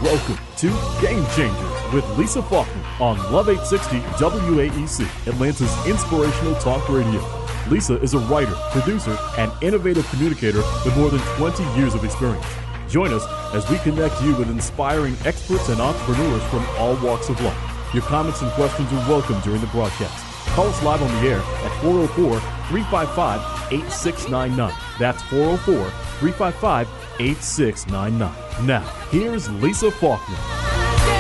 Welcome to Game Changers with Lisa Faulkner on Love 860 WAEC, Atlanta's inspirational talk radio. Lisa is a writer, producer, and innovative communicator with more than 20 years of experience. Join us as we connect you with inspiring experts and entrepreneurs from all walks of life. Your comments and questions are welcome during the broadcast. Call us live on the air at 404-355-8699. That's 404-355-8699. Now, here's Lisa Faulkner.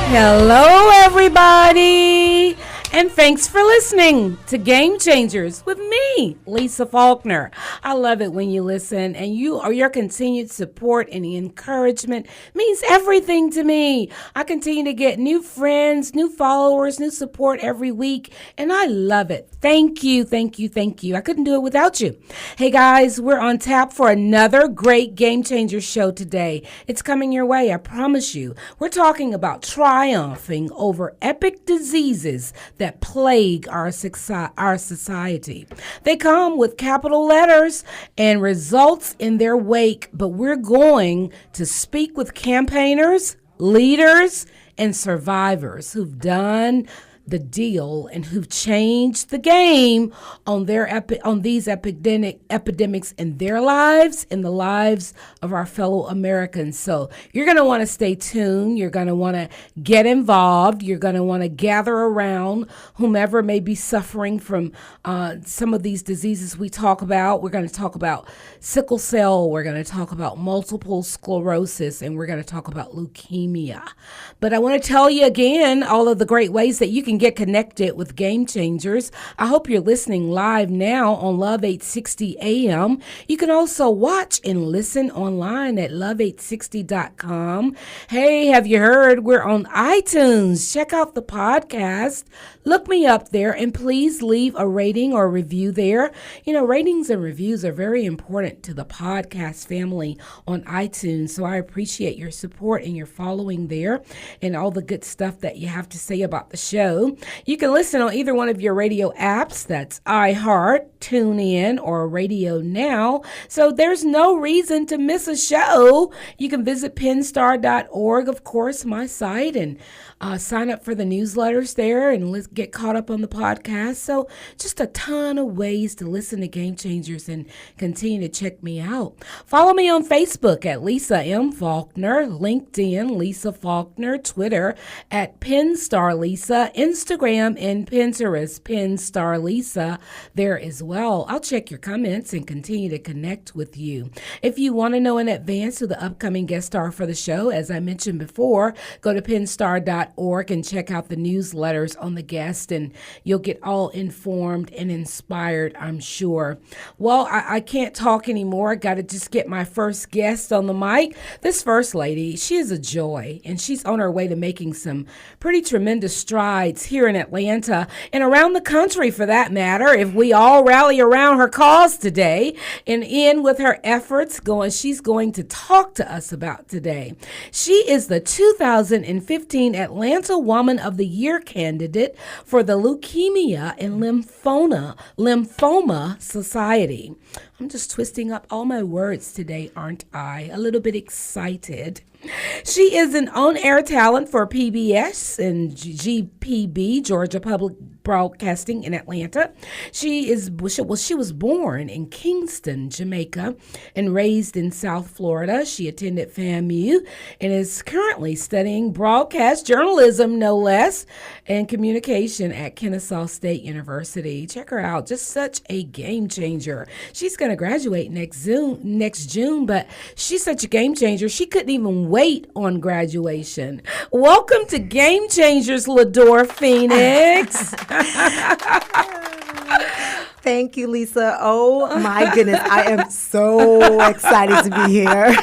Hello, everybody, and thanks for listening to Game Changers with me, Lisa Faulkner. I love it when you listen, and your continued support and encouragement means everything to me. I continue to get new friends, new followers, new support every week, and I love it. Thank you, thank you, thank you. I couldn't do it without you. Hey, guys, we're on tap for another great Game Changer show today. It's coming your way, I promise you. We're talking about triumphing over epic diseases that plague our society. They come with capital letters and results in their wake, but we're going to speak with campaigners, leaders, and survivors who've done the deal and who've changed the game on these epidemics in their lives and the lives of our fellow Americans. So you're going to want to stay tuned. You're going to want to get involved. You're going to want to gather around whomever may be suffering from some of these diseases we talk about. We're going to talk about sickle cell. We're going to talk about multiple sclerosis, and we're going to talk about leukemia. But I want to tell you again all of the great ways that you can get connected with Game Changers. I hope you're listening live now on Love 860 AM. You can also watch and listen online at love860.com. Hey, have you heard? We're on iTunes. Check out the podcast. Look me up there, and please leave a rating or review there. You know, ratings and reviews are very important to the podcast family on iTunes, so I appreciate your support and your following there and all the good stuff that you have to say about the show. You can listen on either one of your radio apps. That's iHeart, TuneIn, or Radio Now. So there's no reason to miss a show. You can visit penstar.org, of course, my site, and sign up for the newsletters there and let's get caught up on the podcast. So just a ton of ways to listen to Game Changers and continue to check me out. Follow me on Facebook at Lisa M. Faulkner, LinkedIn, Lisa Faulkner, Twitter at Penstar Lisa, Instagram and Pinterest, Penstar Lisa there as well. I'll check your comments and continue to connect with you. If you want to know in advance who the upcoming guest star for the show, as I mentioned before, go to penstar.org and check out the newsletters on the guest, and you'll get all informed and inspired, I'm sure. Well, I can't talk anymore. I got to just get my first guest on the mic. This first lady, she is a joy, and she's on her way to making some pretty tremendous strides here in Atlanta and around the country for that matter, if we all rally around her cause today and in with her efforts she's going to talk to us about today. She is the 2015 Atlanta Woman of the Year candidate for the Leukemia and Lymphoma Society. I'm just twisting up all my words today, aren't I? A little bit excited. She is an on-air talent for PBS and GPB, Georgia Public Broadcasting in Atlanta. She was born in Kingston, Jamaica, and raised in South Florida. She attended FAMU and is currently studying broadcast journalism, no less, and communication at Kennesaw State University. Check her out. Just such a game changer. She's going to graduate next June, but she's such a game changer. She couldn't even wait on graduation. Welcome to Game Changers, Lador Phoenix. Thank you, Lisa. Oh my goodness. I am so excited to be here.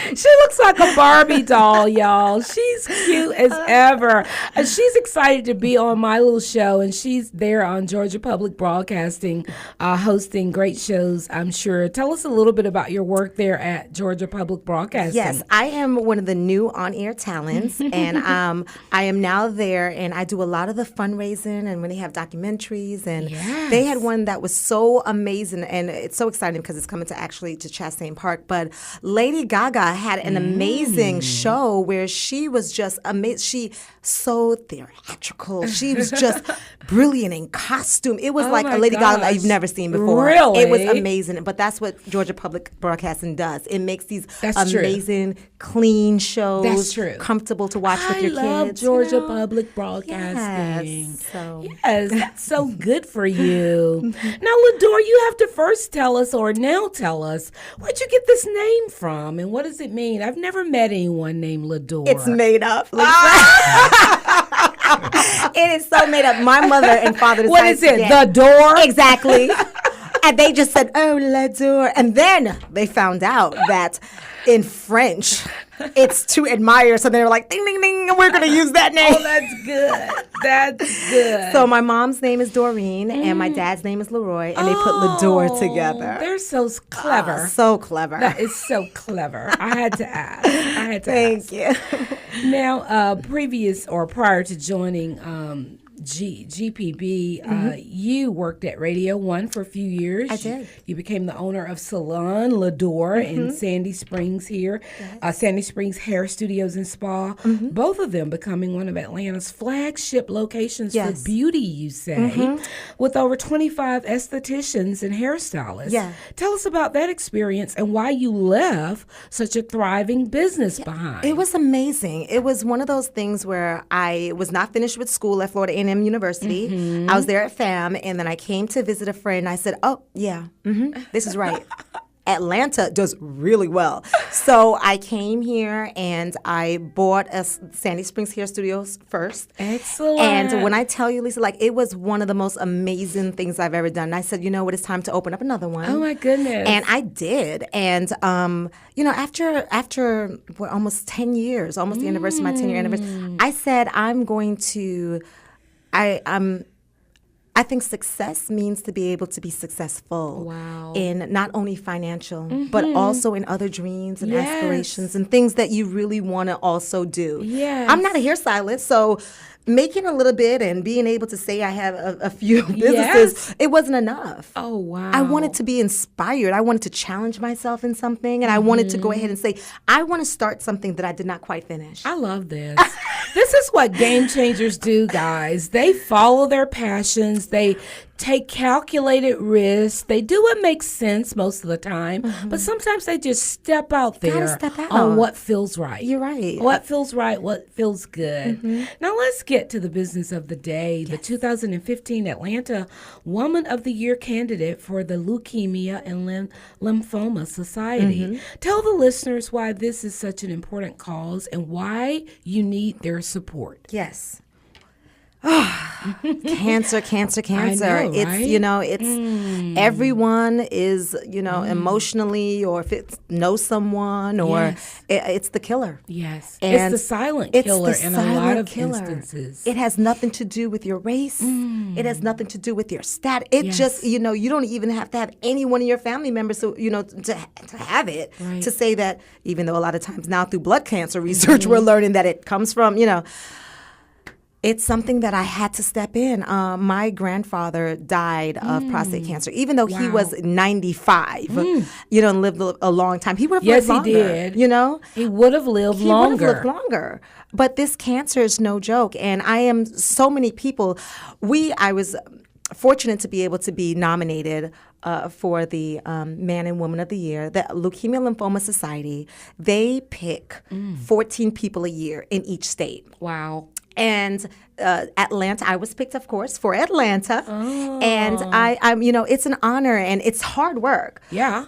She looks like a Barbie doll, y'all. She's cute as ever. She's excited to be on my little show, and she's there on Georgia Public Broadcasting, hosting great shows, I'm sure. Tell us a little bit about your work there at Georgia Public Broadcasting. Yes, I am one of the new on-air talents, and I am now there, and I do a lot of the fundraising, and when they have documentaries, and they had one that was so amazing, and it's so exciting because it's coming to Chastain Park, but Lady Gaga Gaga had an amazing show where she was just amazing. She so theatrical. She was just brilliant in costume. It was like a Lady Gaga that you've never seen before. Really? It was amazing. But that's what Georgia Public Broadcasting does. It makes these amazing, clean shows. That's true. Comfortable to watch with your kids. I love Georgia Public Broadcasting. Yes, that's so good for you. Now, Lador, you have to first tell us, or now tell us, where'd you get this name from, and what does it mean? I've never met anyone named Lador. It's made up. It is so made up. My mother and father decided What is it, the door? Exactly. And they just said, oh, Lador. And then they found out that in French, it's to admire. So they were like, ding, ding, ding, we're going to use that name. Oh, that's good. That's good. So my mom's name is Doreen, and my dad's name is Leroy, and they put Lador together. They're so clever. So clever. That is so clever. I had to ask. Thank you. Now, prior to joining GPB, you worked at Radio 1 for a few years. I did. You became the owner of Salon Lador in Sandy Springs here, Sandy Springs Hair Studios and Spa, both of them becoming one of Atlanta's flagship locations for beauty, you say, with over 25 estheticians and hairstylists. Yeah. Tell us about that experience and why you left such a thriving business behind. It was amazing. It was one of those things where I was not finished with school at Florida A&M University. I was there at FAM, and then I came to visit a friend. I said, oh, yeah, this is right. Atlanta does really well. So I came here and I bought a Sandy Springs Hair Studios first. Excellent. And when I tell you, Lisa, like, it was one of the most amazing things I've ever done. And I said, you know what, it's time to open up another one. Oh, my goodness. And I did. And, after almost 10 years, almost the anniversary of my 10-year anniversary, I said, I'm going to, I think success means to be able to be successful in not only financial, but also in other dreams and aspirations and things that you really want to also do. Yes. I'm not a hairstylist, so making a little bit and being able to say I have a few businesses, it wasn't enough. Oh, wow. I wanted to be inspired. I wanted to challenge myself in something, and I wanted to go ahead and say, I want to start something that I did not quite finish. I love this. This is what game changers do, guys. They follow their passions. They take calculated risks. They do what makes sense most of the time, but sometimes they just step out there on what feels right. You're right. What feels right, what feels good. Now let's get to the business of the day. The 2015 Atlanta Woman of the Year candidate for the Leukemia and Lymphoma Society. Tell the listeners why this is such an important cause and why you need their support. Yes. Cancer. I know, It's, everyone is, emotionally, or if it knows someone, or it's the killer. Yes. And it's the silent killer in a lot of instances. It has nothing to do with your race. It has nothing to do with your stat. It just, you don't even have to have any one of your family members, to have it, to say that, even though a lot of times now through blood cancer research, we're learning that it comes from, It's something that I had to step in. My grandfather died of prostate cancer, even though he was 95, and lived a long time. He would have lived longer. Yes, he did. He would have lived longer. But this cancer is no joke. And I am so many people. I was fortunate to be able to be nominated for the Man and Woman of the Year. The Leukemia and Lymphoma Society, they pick 14 people a year in each state. Wow. And Atlanta, I was picked, of course, for Atlanta. And I'm, it's an honor and it's hard work. Yeah.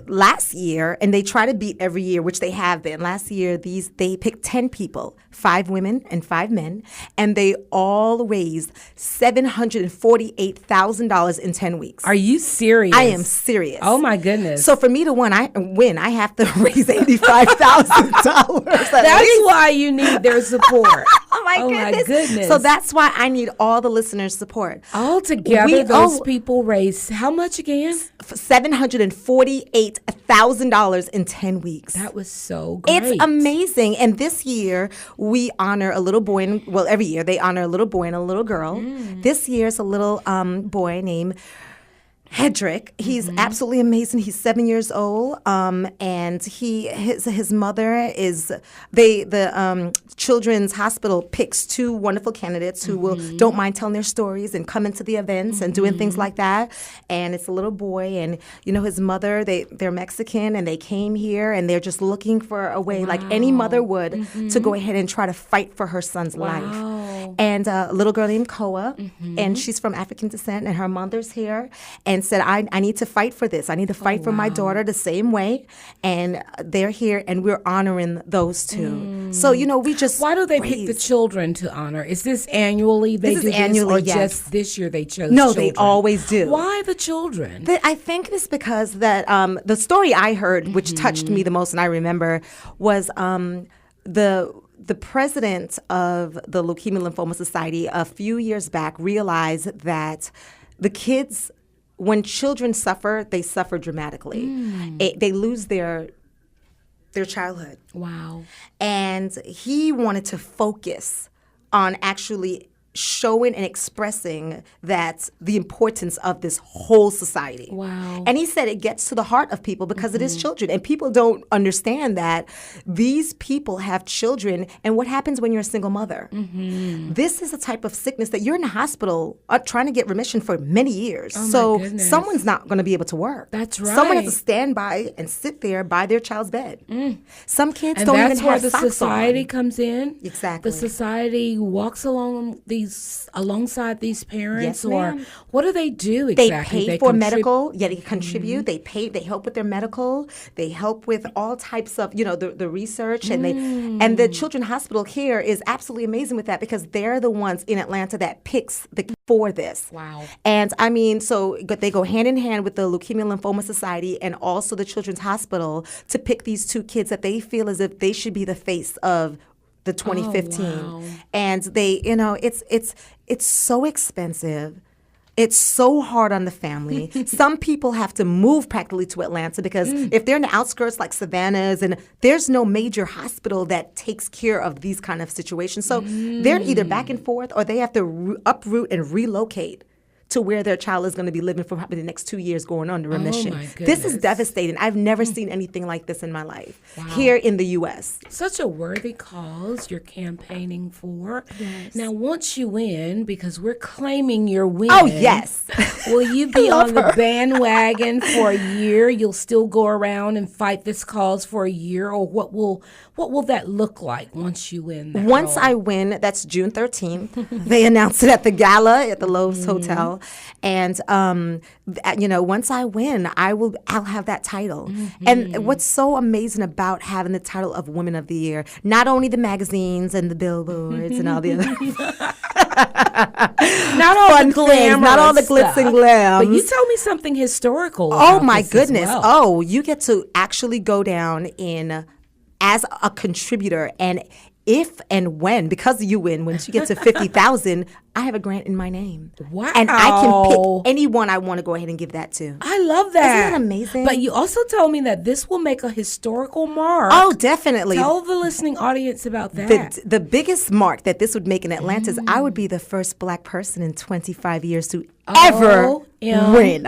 Last year, and they try to beat every year, which they have been. Last year, they picked 10 people, 5 women and 5 men, and they all raised $748,000 in 10 weeks. Are you serious? I am serious. Oh my goodness. So for me to win, I have to raise $85,000. That's why you need their support. Oh my goodness. So that's why I need all the listeners' support. All together, those people raised how much again? $748,000 in 10 weeks. That was so great. It's amazing. And this year, we honor a little boy, every year they honor a little boy and a little girl. This year, it's a little boy named Hedrick. He's absolutely amazing. He's 7 years old, and his mother is the Children's Hospital picks two wonderful candidates who don't mind telling their stories and coming to the events and doing things like that. And it's a little boy, and his mother. They're Mexican, and they came here, and they're just looking for a way, like any mother would, to go ahead and try to fight for her son's life. And a little girl named Koa, and she's from African descent, and her mother's here, and said, I need to fight for this. I need to fight for my daughter the same way. And they're here, and we're honoring those two. So, we just Why do they pick the children to honor? Is this annually they do annually, this, or yes. just this year they chose No, children? they always do. Why the children? I think it's because that the story I heard, which touched me the most, and I remember, was the president of the Leukemia and Lymphoma Society a few years back realized that the kids, when children suffer, they suffer dramatically. They lose their childhood. Wow. And he wanted to focus on actually showing and expressing that the importance of this whole society. Wow. And he said it gets to the heart of people because it is children. And people don't understand that these people have children. And what happens when you're a single mother? This is a type of sickness that you're in the hospital trying to get remission for many years. So someone's not going to be able to work. That's right. Someone has to stand by and sit there by their child's bed. Some kids And don't even that's have where the socks society on. comes in. Exactly. The society walks alongside these parents, Yes, or ma'am. what do they do They exactly? pay for medical. Yeah, they contribute. They help with their medical. They help with all types of, the research. And and the Children's Hospital here is absolutely amazing with that because they're the ones in Atlanta that picks for this. Wow. And I mean, so they go hand in hand with the Leukemia and Lymphoma Society and also the Children's Hospital to pick these two kids that they feel as if they should be the face of the 2015. wow. And they, it's so expensive. It's so hard on the family. Some people have to move practically to Atlanta because if they're in the outskirts like Savannah's, and there's no major hospital that takes care of these kind of situations. So they're either back and forth or they have to uproot and relocate to where their child is going to be living for probably the next 2 years going on to remission. my This is goodness. devastating. I've never seen anything like this in my life here in the U.S. Such a worthy cause you're campaigning for. Yes. Now, once you win, because we're claiming your win. Oh, yes. Will you be on the bandwagon for a year? You'll still go around and fight this cause for a year, or what will that look like once you win? Once I win, that's June 13th. They announced it at the gala at the Lowe's Hotel. And, once I win, I'll have that title. And what's so amazing about having the title of Women of the Year, not only the magazines and the billboards and all the other not all the glamour, not all the glitz and glam. But you tell me something historical. Oh about my this as goodness. well. Oh, you get to actually go down as a contributor, and if and when, because you win, once you get to 50,000, I have a grant in my name. Wow. And I can pick anyone I want to go ahead and give that to. I love that. Isn't that amazing? But you also told me that this will make a historical mark. Oh, definitely. Tell the listening audience about that. The biggest mark that this would make in Atlanta is I would be the first Black person in 25 years to ever win.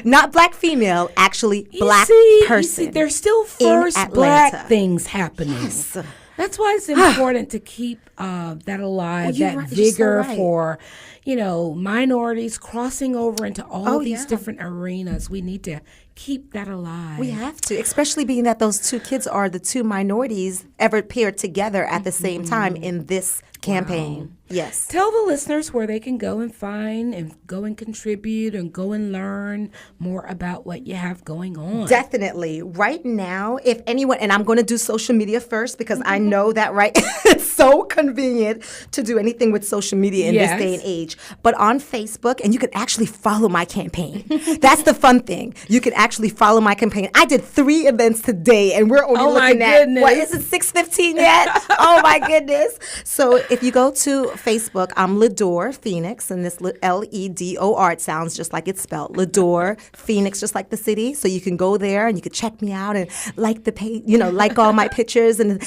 Not Black female, actually Black person. There's still first Black things happening. Yes. That's why it's important to keep that alive, vigor for, minorities crossing over into all these different arenas. We need to keep that alive. We have to, especially being that those two kids are the two minorities ever paired together at the same time in this campaign. Wow. Yes. Tell the listeners where they can go and find and go and contribute and go and learn more about what you have going on. Definitely. Right now, if anyone, and I'm going to do social media first because I know that, right? It's so convenient to do anything with social media in this day and age. But on Facebook, and you can actually follow my campaign. That's the fun thing. You can actually follow my campaign. I did 3 events today, and we're only looking at, what, is it 6:15 yet? Oh, my goodness. So if you go to Facebook, I'm Lador Phoenix, and this Ledor, it sounds just like it's spelled. Lador Phoenix, just like the city. So you can go there and you can check me out and like the page, like all my pictures and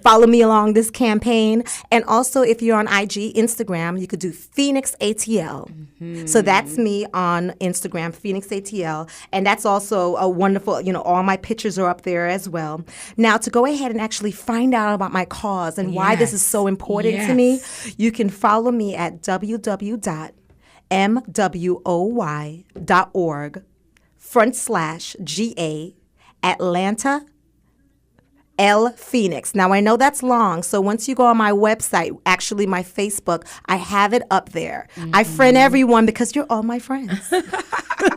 follow me along this campaign. And also, if you're on IG, Instagram, you could do Phoenix ATL. So that's me on Instagram, Phoenix ATL, and that's also a wonderful. All my pictures are up there as well. Now, to go ahead and actually find out about my cause and why this is so important to me, you can follow me at www.mwoy.org/GA Atlanta L Phoenix. Now, I know that's long, so once you go on my website, actually my Facebook, I have it up there. I friend everyone because you're all my friends.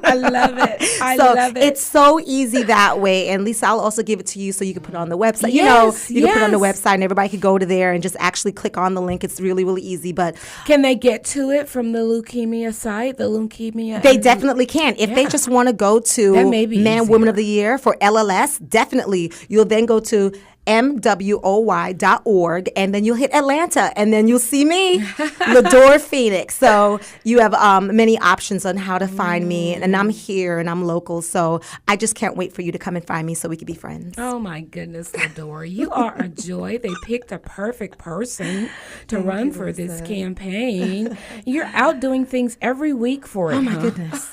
I love it. I love it. It's so easy that way. And Lisa, I'll also give it to you so you can put it on the website. You can put it on the website and everybody could go to there and just actually click on the link. It's really, really easy. But can they get to it from the leukemia site, the leukemia? They definitely can. If they just want to go to Man, Woman of the Year for LLS, definitely. You'll then go to MWOY.org, and then you'll hit Atlanta, and then you'll see me, Lador Phoenix. So you have many options on how to find me, and I'm here, and I'm local, so I just can't wait for you to come and find me so we can be friends. Oh, my goodness, Lador. You are a joy. They picked a perfect person to run for this campaign. You're out doing things every week for it, Oh, my goodness.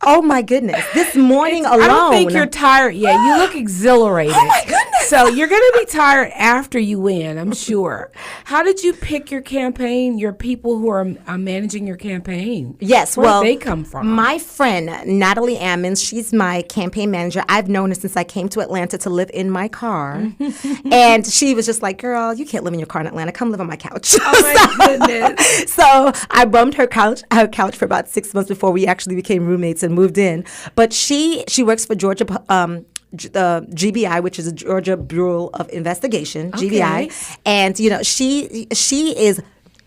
Oh, my goodness. This morning alone. I don't think you're tired yet. You look exhilarated. Oh, my goodness. So you're going to be tired after you win, I'm sure. How did you pick your campaign, your people who are managing your campaign? Yes, Where did they come from? My friend, Natalie Ammons, she's my campaign manager. I've known her since I came to Atlanta to live in my car. And she was just like, girl, you can't live in your car in Atlanta. Come live on my couch. Oh, my goodness. So I bummed her couch for about 6 months before we actually became roommates and moved in. But she works for Georgia the GBI, which is the Georgia Bureau of Investigation, GBI, and she is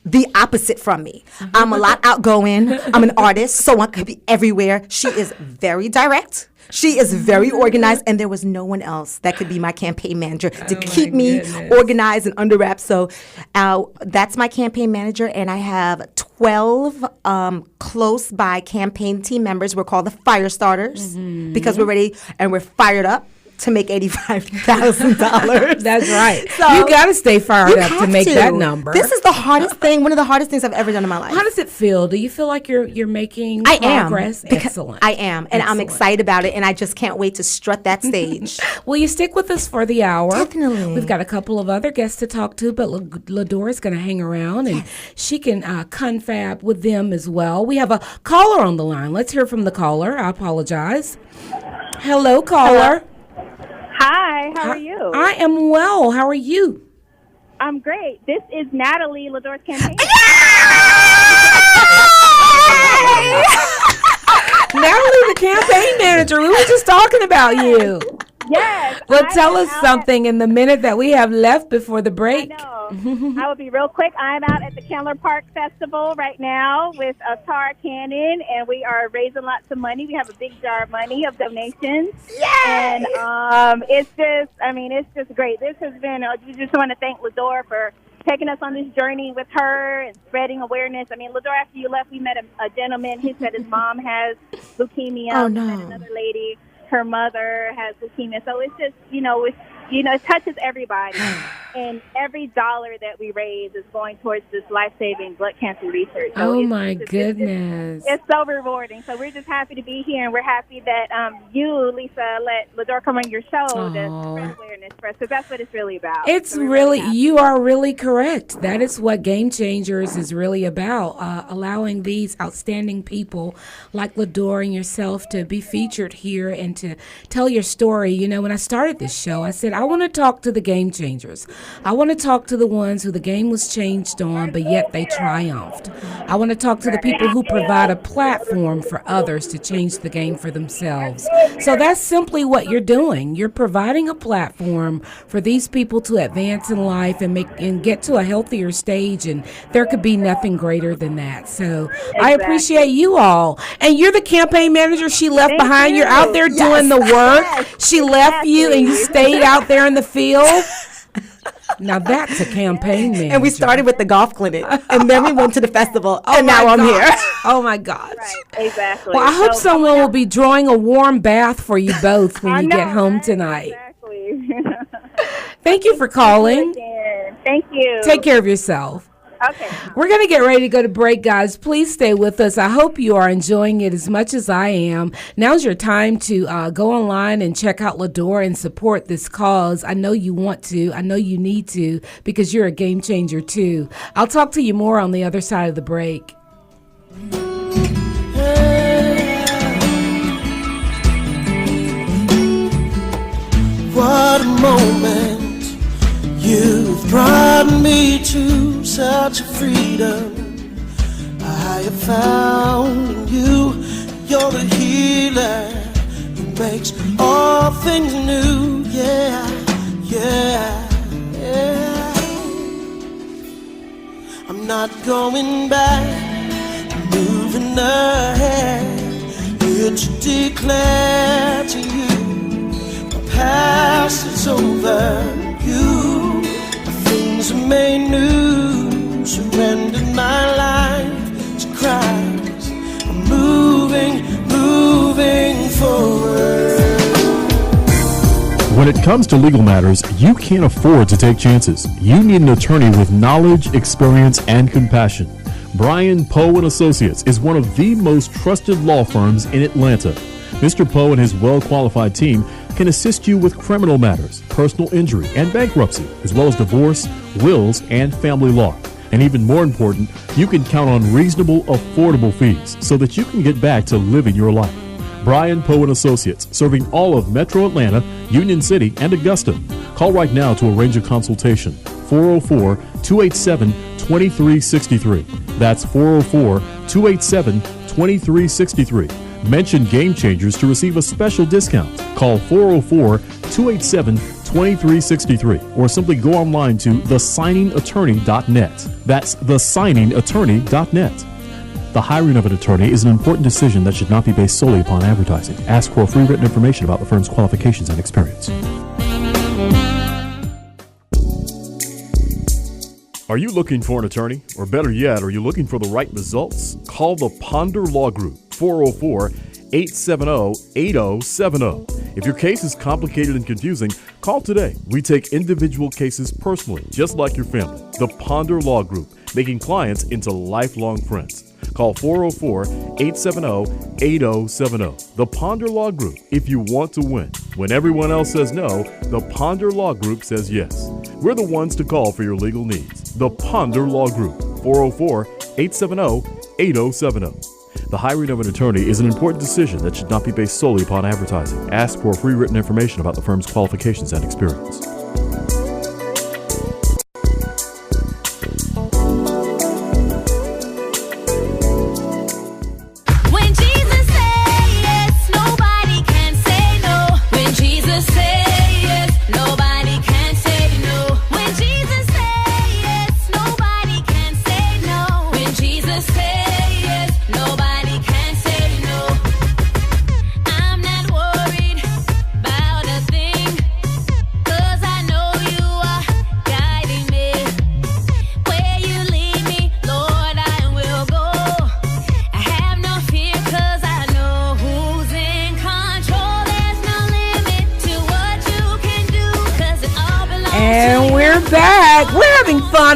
the opposite from me. I'm a lot outgoing. I'm an artist, so I could be everywhere. She is very direct. She is very organized, and there was no one else that could be my campaign manager to keep me organized and under wraps. So that's my campaign manager, and I have 12 close by campaign team members. We're called the fire starters because we're ready and we're fired up to make $85,000. That's right. So you got to stay fired up to make that number. This is the hardest thing, one of the hardest things I've ever done in my life. How does it feel? Do you feel like you're making progress? Excellent. I am, and I'm excited about it, and I just can't wait to strut that stage. Will you stick with us for the hour? Definitely. We've got a couple of other guests to talk to, but Lador is going to hang around, and she can confab with them as well. We have a caller on the line. Let's hear from the caller. I apologize. Hello, caller. Hello. Hi, how are you? I am well. How are you? I'm great. This is Natalie, Lador's campaign. Natalie, the campaign manager. We were just talking about you. Yes. Well, tell us something in the minute that we have left before the break. I know. I will be real quick. I'm out at the Candler Park Festival right now with Tara Cannon, and we are raising lots of money. We have a big jar of money of donations. Yay! And it's just great. This has been, we just want to thank Lador for taking us on this journey with her and spreading awareness. I mean, Lador, after you left, we met a gentleman. He said his mom has leukemia. Oh, no. We met another lady. Her mother has leukemia. So it's just, it touches everybody. And every dollar that we raise is going towards this life-saving blood cancer research. So goodness. It's so rewarding. So we're just happy to be here, and we're happy that you, Lisa, let Lador come on your show to spread awareness for us, because that's what it's really about. It's really you are really correct. That is what Game Changers is really about, allowing these outstanding people like Lador and yourself to be featured here and to tell your story. When I started this show, I said, I want to talk to the Game Changers. I want to talk to the ones who the game was changed on, but yet they triumphed. I want to talk to the people who provide a platform for others to change the game for themselves. So that's simply what you're doing. You're providing a platform for these people to advance in life and get to a healthier stage, and there could be nothing greater than that. So I appreciate you all. And you're the campaign manager she left behind. You're out there doing the work. She left you and you stayed out there in the field. Now that's a campaign manager. And we started with the golf clinic, and then we went to the festival, and now I'm here. Oh my gosh! Right, exactly. Well, I hope someone will be drawing a warm bath for you both when you get home tonight. Exactly. Thank you for calling. Thank you. Take care of yourself. Okay. We're going to get ready to go to break, guys. Please stay with us. I hope you are enjoying it as much as I am. Now's your time to go online and check out Lador and support this cause. I know you want to. I know you need to, because you're a game changer, too. I'll talk to you more on the other side of the break. What a moment. You've brought me to such a freedom. I have found in you. You're the healer who makes all things new. Yeah, yeah, yeah. I'm not going back, I'm moving ahead. Here to declare to you, my past is over. You, things are made new. Surrendered my life to Christ. I'm moving forward. When it comes to legal matters, you can't afford to take chances. You need an attorney with knowledge, experience, and compassion. Brian Poe & Associates is one of the most trusted law firms in Atlanta. Mr. Poe and his well-qualified team can assist you with criminal matters, personal injury, and bankruptcy, as well as divorce, wills, and family law. And even more important, you can count on reasonable, affordable fees so that you can get back to living your life. Brian Poe & Associates, serving all of Metro Atlanta, Union City, and Augusta. Call right now to arrange a consultation. 404-287-2363. That's 404-287-2363. Mention Game Changers to receive a special discount. Call 404-287-2363 or simply go online to thesigningattorney.net. That's thesigningattorney.net. The hiring of an attorney is an important decision that should not be based solely upon advertising. Ask for free written information about the firm's qualifications and experience. Are you looking for an attorney? Or better yet, are you looking for the right results? Call the Ponder Law Group, 404-870-8070. If your case is complicated and confusing, call today. We take individual cases personally, just like your family. The Ponder Law Group, making clients into lifelong friends. Call 404-870-8070. The Ponder Law Group, if you want to win. When everyone else says no, the Ponder Law Group says yes. We're the ones to call for your legal needs. The Ponder Law Group, 404-870-8070. The hiring of an attorney is an important decision that should not be based solely upon advertising. Ask for free written information about the firm's qualifications and experience.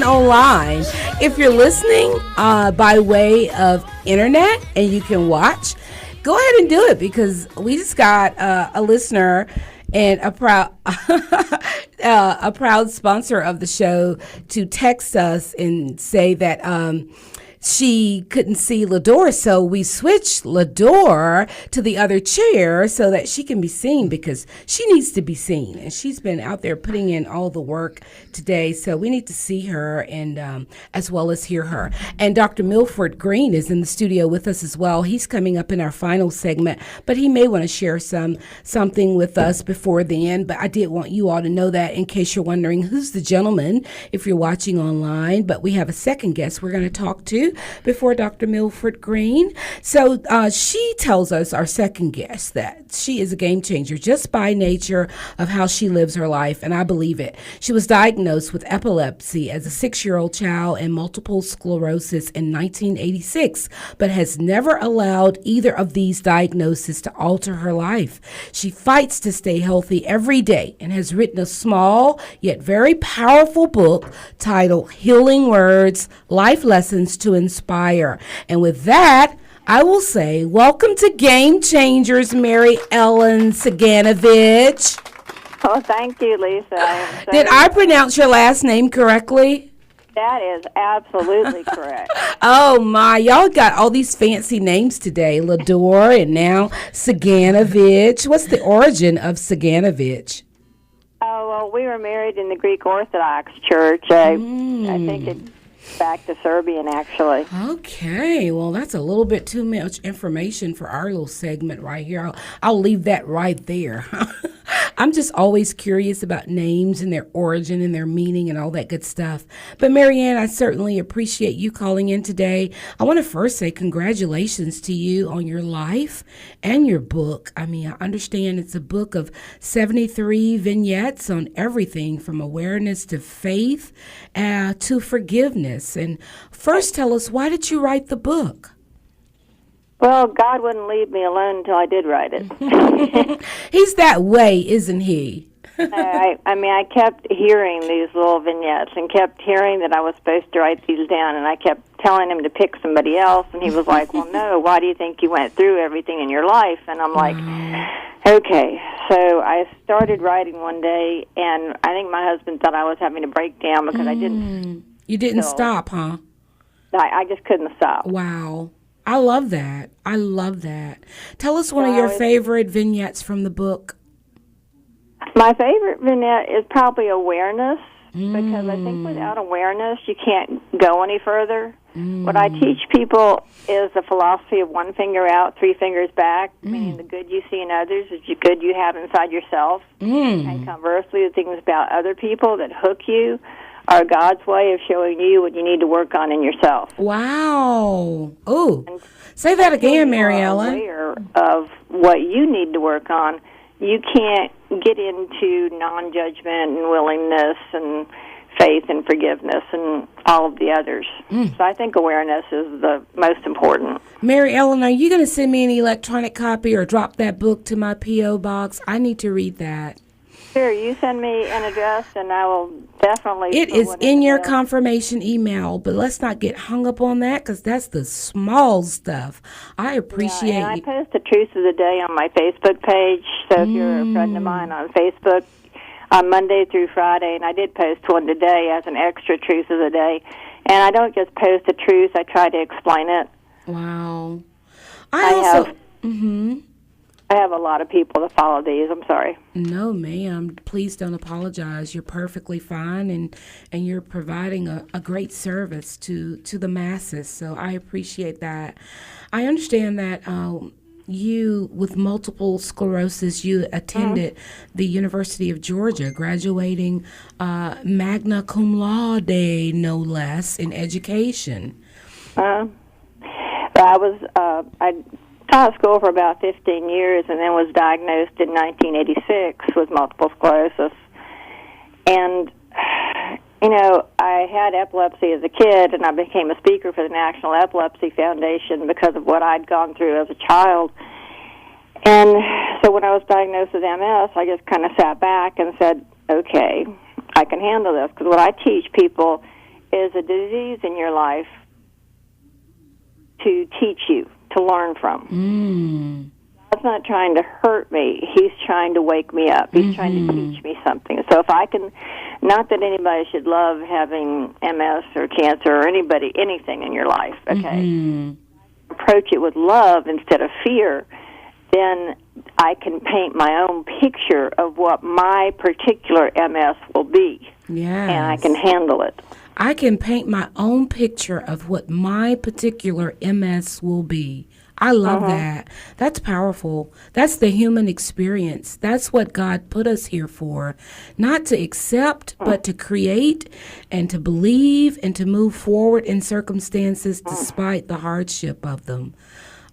Online. If you're listening by way of internet and you can watch, go ahead and do it, because we just got a listener and a proud sponsor of the show to text us and say that she couldn't see Lador, so we switched Lador to the other chair so that she can be seen, because she needs to be seen. And she's been out there putting in all the work today, so we need to see her and as well as hear her. And Dr. Milford Green is in the studio with us as well. He's coming up in our final segment, but he may want to share something with us before the end. But I did want you all to know that, in case you're wondering who's the gentleman if you're watching online. But we have a second guest we're going to talk to. interview before Dr. Milford Green. So she tells us, our second guest, that she is a game changer just by nature of how she lives her life, and I believe it. She was diagnosed with epilepsy as a 6-year-old child and multiple sclerosis in 1986, but has never allowed either of these diagnoses to alter her life. She fights to stay healthy every day and has written a small yet very powerful book titled Healing Words, Life Lessons to Inspire. And with that, I will say, welcome to Game Changers, Mary Ellen Ciganovich. Oh, thank you, Lisa. Did I pronounce your last name correctly? That is absolutely correct. Oh, my. Y'all got all these fancy names today. Lador and now Ciganovich. What's the origin of Ciganovich? Oh, well, we were married in the Greek Orthodox Church. I think it's back to Serbian, actually. Okay. Well, that's a little bit too much information for our little segment right here. I'll leave that right there. I'm just always curious about names and their origin and their meaning and all that good stuff. But Marianne, I certainly appreciate you calling in today. I want to first say congratulations to you on your life and your book. I mean, I understand it's a book of 73 vignettes on everything from awareness to faith to forgiveness. And first, tell us, why did you write the book? Well, God wouldn't leave me alone until I did write it. He's that way, isn't he? I mean, I kept hearing these little vignettes and kept hearing that I was supposed to write these down, and I kept telling him to pick somebody else, and he was like, well, no, why do you think you went through everything in your life? And I'm like, okay. So I started writing one day, and I think my husband thought I was having a breakdown because I didn't. You didn't stop, huh? I just couldn't stop. Wow. I love that. I love that. Tell us one of your favorite vignettes from the book. My favorite vignette is probably awareness, because I think without awareness, you can't go any further. What I teach people is the philosophy of one finger out, 3 fingers back, meaning the good you see in others is the good you have inside yourself. And conversely, the things about other people that hook you are God's way of showing you what you need to work on in yourself. Wow. Oh, say that again, Mary Ellen. Aware of what you need to work on, you can't get into non-judgment and willingness and faith and forgiveness and all of the others. So I think awareness is the most important. Mary Ellen, are you going to send me an electronic copy or drop that book to my P.O. box? I need to read that. Sure, you send me an address, and I will definitely... It is in your confirmation email, but let's not get hung up on that, because that's the small stuff. I appreciate and I post the Truth of the Day on my Facebook page, so if you're a friend of mine on Facebook, on Monday through Friday, and I did post one today as an extra Truth of the Day, and I don't just post the truth, I try to explain it. Wow. I have a lot of people that follow these. I'm sorry. No, ma'am. Please don't apologize. You're perfectly fine, and you're providing a great service to the masses. So I appreciate that. I understand that you, with multiple sclerosis, you attended the University of Georgia, graduating magna cum laude, no less, in education. I taught school for about 15 years and then was diagnosed in 1986 with multiple sclerosis. And, you know, I had epilepsy as a kid, and I became a speaker for the National Epilepsy Foundation because of what I'd gone through as a child. And so when I was diagnosed with MS, I just kind of sat back and said, okay, I can handle this. Because what I teach people is a disease in your life to teach you, to learn from. God's not trying to hurt me. He's trying to wake me up. He's trying to teach me something. So if I can, not that anybody should love having MS or cancer or anything in your life, okay? Approach it with love instead of fear, then I can paint my own picture of what my particular MS will be. Yes. And I can handle it. I can paint my own picture of what my particular MS will be. I love that. That's powerful. That's the human experience. That's what God put us here for. Not to accept, but to create and to believe and to move forward in circumstances despite the hardship of them.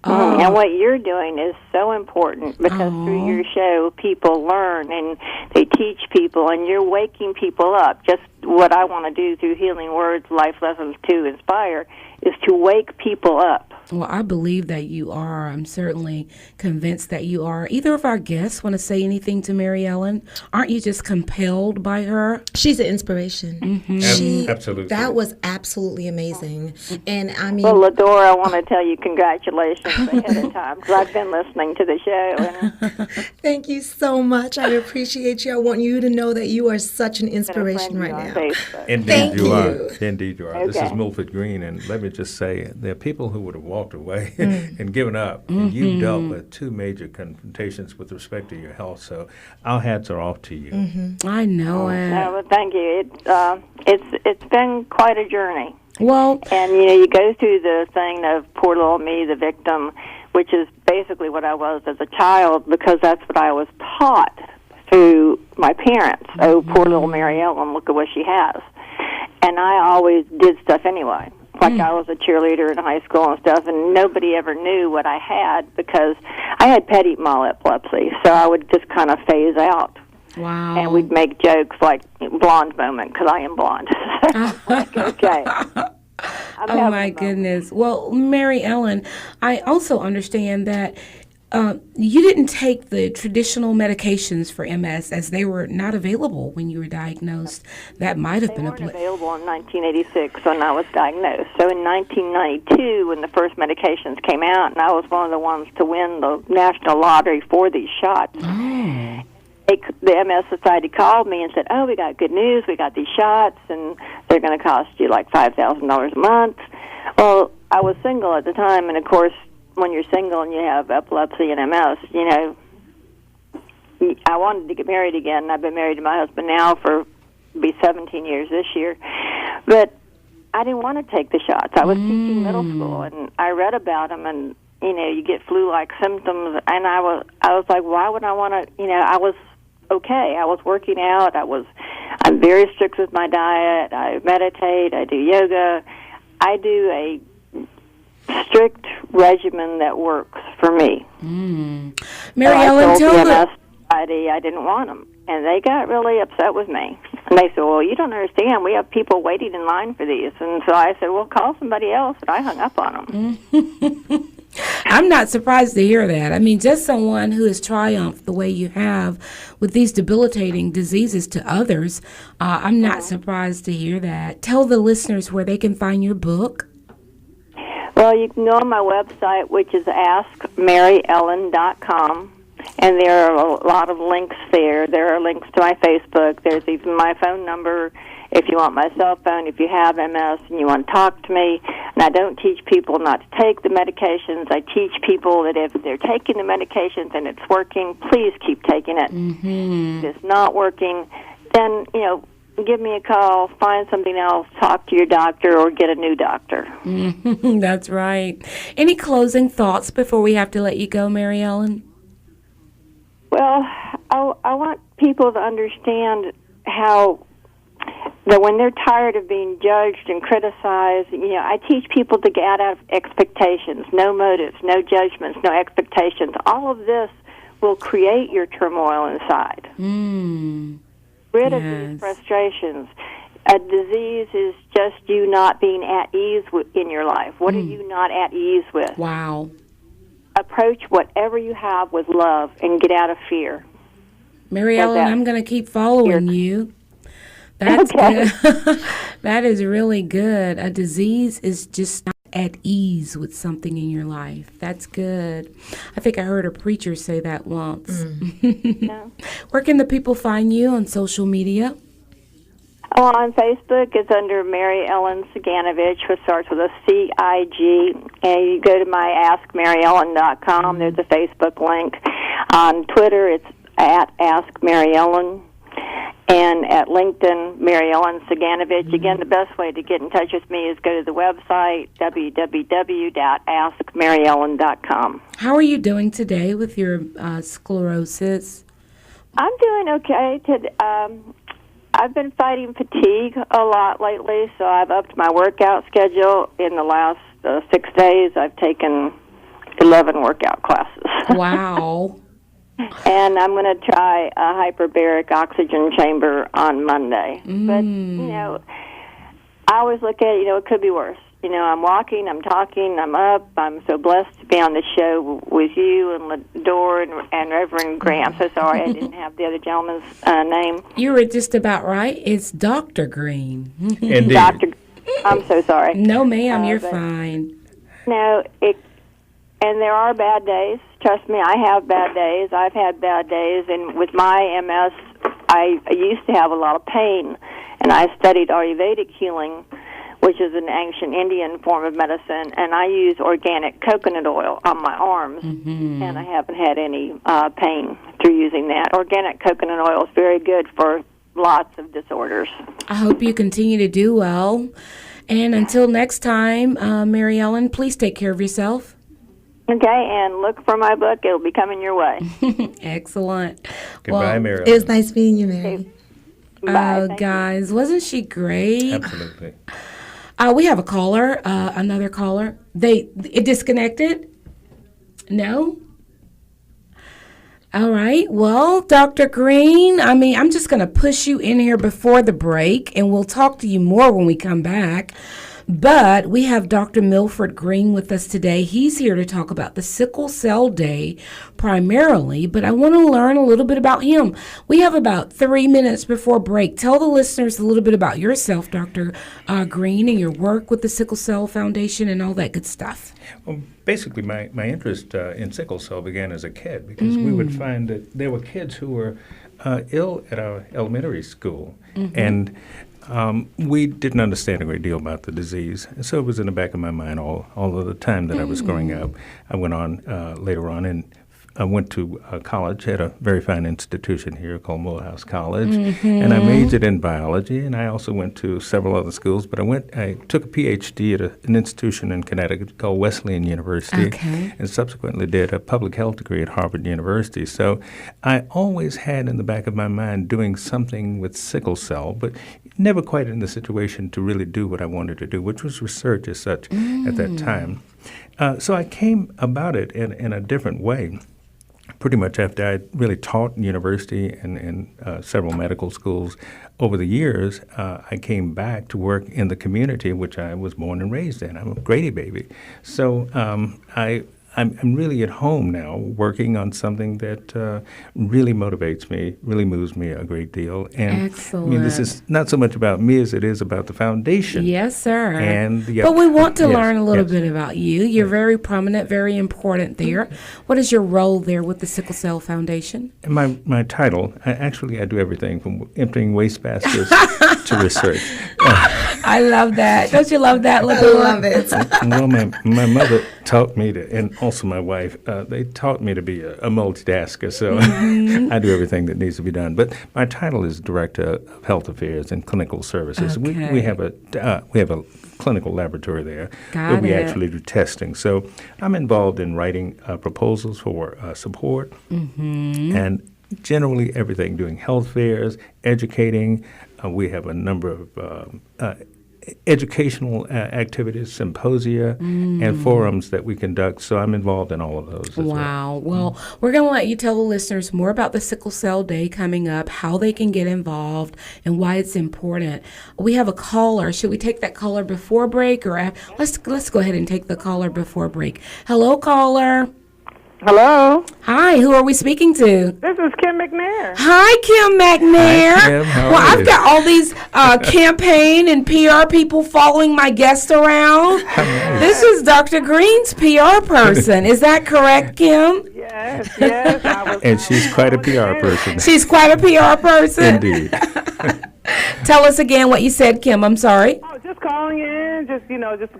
And what you're doing is so important because through your show, people learn and they teach people, and you're waking people up. Just what I want to do through Healing Words, Life Lessons to Inspire, is to wake people up. Well, I believe that you are. I'm certainly convinced that you are. Either of our guests want to say anything to Mary Ellen? Aren't you just compelled by her? She's an inspiration. Absolutely. That was absolutely amazing. And I mean, well, Ladora, I want to tell you congratulations ahead of time because I've been listening to the show. And thank you so much. I appreciate you. I want you to know that you are such an inspiration right now. Facebook. Indeed, you are. you. Indeed, you are. Okay. This is Milford Green, and let me just say, there are people who would have walked away and given up. And you dealt with two major confrontations with respect to your health, so our hats are off to you. I know it. Well, thank you. It's been quite a journey. Well, And, you go through the thing of poor little me, the victim, which is basically what I was as a child because that's what I was taught through my parents. Oh, poor little Mary Ellen, look at what she has. And I always did stuff anyway. Like I was a cheerleader in high school and stuff, and nobody ever knew what I had because I had petit-mal epilepsy, so I would just kind of phase out. wow. And we'd make jokes like blonde moment because I am blonde. Like, okay. Oh, my goodness. Well, Mary Ellen, I also understand that you didn't take the traditional medications for MS as they were not available when you were diagnosed. That might have been They weren't available in 1986 when I was diagnosed. So in 1992, when the first medications came out, and I was one of the ones to win the national lottery for these shots, the MS Society called me and said, oh, we got good news. We got these shots, and they're going to cost you like $5,000 a month. Well, I was single at the time, and, of course, when you're single and you have epilepsy and MS, I wanted to get married again. I've been married to my husband now for be 17 years this year. But I didn't want to take the shots. I was teaching middle school, and I read about them, and, you get flu-like symptoms, and I was like, why would I want to, I was okay. I was working out. I'm very strict with my diet. I meditate. I do yoga. I do a strict regimen that works for me. Mary so Ellen, I told tell the the... MS Society I didn't want them, and they got really upset with me. And they said, well, you don't understand. We have people waiting in line for these. And so I said, well, call somebody else, and I hung up on them. I'm not surprised to hear that. I mean, just someone who has triumphed the way you have with these debilitating diseases to others, I'm not surprised to hear that. Tell the listeners where they can find your book. Well, you can go on my website, which is askmaryellen.com, and there are a lot of links there. There are links to my Facebook. There's even my phone number if you want my cell phone, if you have MS and you want to talk to me. And I don't teach people not to take the medications. I teach people that if they're taking the medications and it's working, please keep taking it. If it's not working, then, give me a call, find something else, talk to your doctor, or get a new doctor. That's right. Any closing thoughts before we have to let you go, Mary Ellen? Well, I want people to understand how that when they're tired of being judged and criticized, I teach people to get out of expectations, no motives, no judgments, no expectations. All of this will create your turmoil inside. Rid of these frustrations. A disease is just you not being at ease in your life. What are you not at ease with? Wow. Approach whatever you have with love and get out of fear. Mary Ellen, I'm going to keep following you. That's good. That is really good. A disease is just not at ease with something in your life. That's good. I think I heard a preacher say that once. Where can the people find you on social media? Oh, on Facebook, it's under Mary Ellen Ciganovich, which starts with a C-I-G. And you go to my askmaryellen.com. There's a Facebook link. On Twitter, it's at Ask Mary Ellen. And at LinkedIn, Mary Ellen Ciganovich. Again, the best way to get in touch with me is go to the website, www.askmaryellen.com. How are you doing today with your sclerosis? I'm doing okay. I've been fighting fatigue a lot lately, so I've upped my workout schedule. In the last 6 days, I've taken 11 workout classes. Wow. And I'm going to try a hyperbaric oxygen chamber on Monday. But, I always look at it, it could be worse. I'm walking, I'm talking, I'm up. I'm so blessed to be on the show with you and Lador and Reverend Green. I'm so sorry I didn't have the other gentleman's name. You were just about right. It's Dr. Green. Indeed. I'm so sorry. No, ma'am, you're fine. No, and there are bad days. Trust me, I have bad days. I've had bad days. And with my MS, I used to have a lot of pain. And I studied Ayurvedic healing, which is an ancient Indian form of medicine. And I use organic coconut oil on my arms. Mm-hmm. And I haven't had any pain through using that. Organic coconut oil is very good for lots of disorders. I hope you continue to do well. And until next time, Mary Ellen, please take care of yourself. Okay, and look for my book. It'll be coming your way. Excellent. Goodbye, Mary Ellen. It was nice meeting you, Mary. Bye. Guys, wasn't she great? Absolutely. We have a caller, another caller. It disconnected? No? All right. Well, Dr. Green, I'm just going to push you in here before the break, and we'll talk to you more when we come back. But we have Dr. Milford Green with us today. He's here to talk about the Sickle Cell Day primarily, but I want to learn a little bit about him. We have about 3 minutes before break. Tell the listeners a little bit about yourself, Dr. Green, and your work with the Sickle Cell Foundation and all that good stuff. Well, basically, my interest in sickle cell began as a kid because we would find that there were kids who were ill at our elementary school, and we didn't understand a great deal about the disease. And so it was in the back of my mind all of the time that I was growing up. I went on later on and I went to college at a very fine institution here called Morehouse College, and I majored in biology, and I also went to several other schools, but I took a PhD at an institution in Connecticut called Wesleyan University, and subsequently did a public health degree at Harvard University. So I always had in the back of my mind doing something with sickle cell, but never quite in the situation to really do what I wanted to do, which was research as such at that time. So I came about it in a different way. Pretty much after I really taught in university and several medical schools over the years, I came back to work in the community which I was born and raised in. I'm a Grady baby. So I'm really at home now working on something that really motivates me, really moves me a great deal. And Excellent. This is not so much about me as it is about the foundation. Yes, sir. And but we want to learn a little bit about you. You're very prominent, very important there. What is your role there with the Sickle Cell Foundation? My title, I do everything from emptying waste baskets to research. I love that. Don't you love that? I love it. Well, my mother taught me to, and also my wife, they taught me to be a multitasker, so I do everything that needs to be done. But my title is Director of Health Affairs and Clinical Services. Okay. We have a clinical laboratory there where we actually do testing. So I'm involved in writing proposals for support and generally everything, doing health fairs, educating. We have a number of educational activities, symposia, and forums that we conduct. So I'm involved in all of those as well. Well, we're going to let you tell the listeners more about the Sickle Cell Day coming up, how they can get involved, and why it's important. We have a caller. Should we take that caller before break? Or let's go ahead and take the caller before break. Hello, caller. Hello. Hi, who are we speaking to? This is Kim McNair. Hi, Kim McNair. Hi, Kim. How are I've you? got all these campaign and PR people following my guest around. This is Dr. Green's PR person. Is that correct, Kim? Yes. And she's quite a PR person. She's quite a PR person. Indeed. Tell us again what you said, Kim. I'm sorry. I was just calling in. Just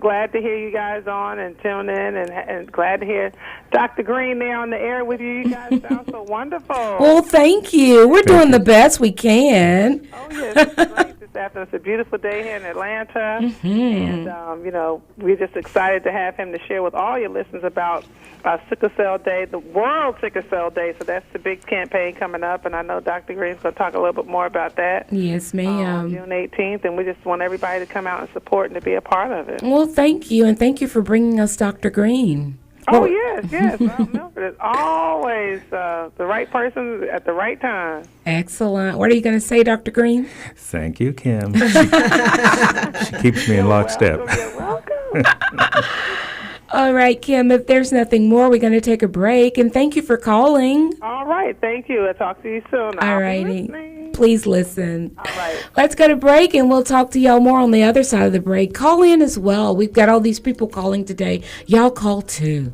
glad to hear you guys on and tune in, and glad to hear Dr. Green there on the air with you. You guys sound so wonderful. Well, thank you. We're doing the best we can. Oh, yes, it's great this afternoon. It's a beautiful day here in Atlanta, and, we're just excited to have him to share with all your listeners about Sickle Cell Day, the World Sickle Cell Day. So that's the big campaign coming up, and I know Dr. Green's going to talk a little bit more about that. Yes, ma'am. June 18th, and we just want everybody to come out and support and to be a part of it. Well, thank you, and thank you for bringing us Dr. Green. Oh, yes. Well, Milford is always the right person at the right time. Excellent. What are you going to say, Dr. Green? Thank you, Kim. She keeps me in lockstep. You're welcome. All right, Kim, if there's nothing more, we're going to take a break, and thank you for calling. All right, thank you. I'll talk to you soon. All righty. Please listen. All right. Let's go to break, and we'll talk to y'all more on the other side of the break. Call in as well. We've got all these people calling today. Y'all call too.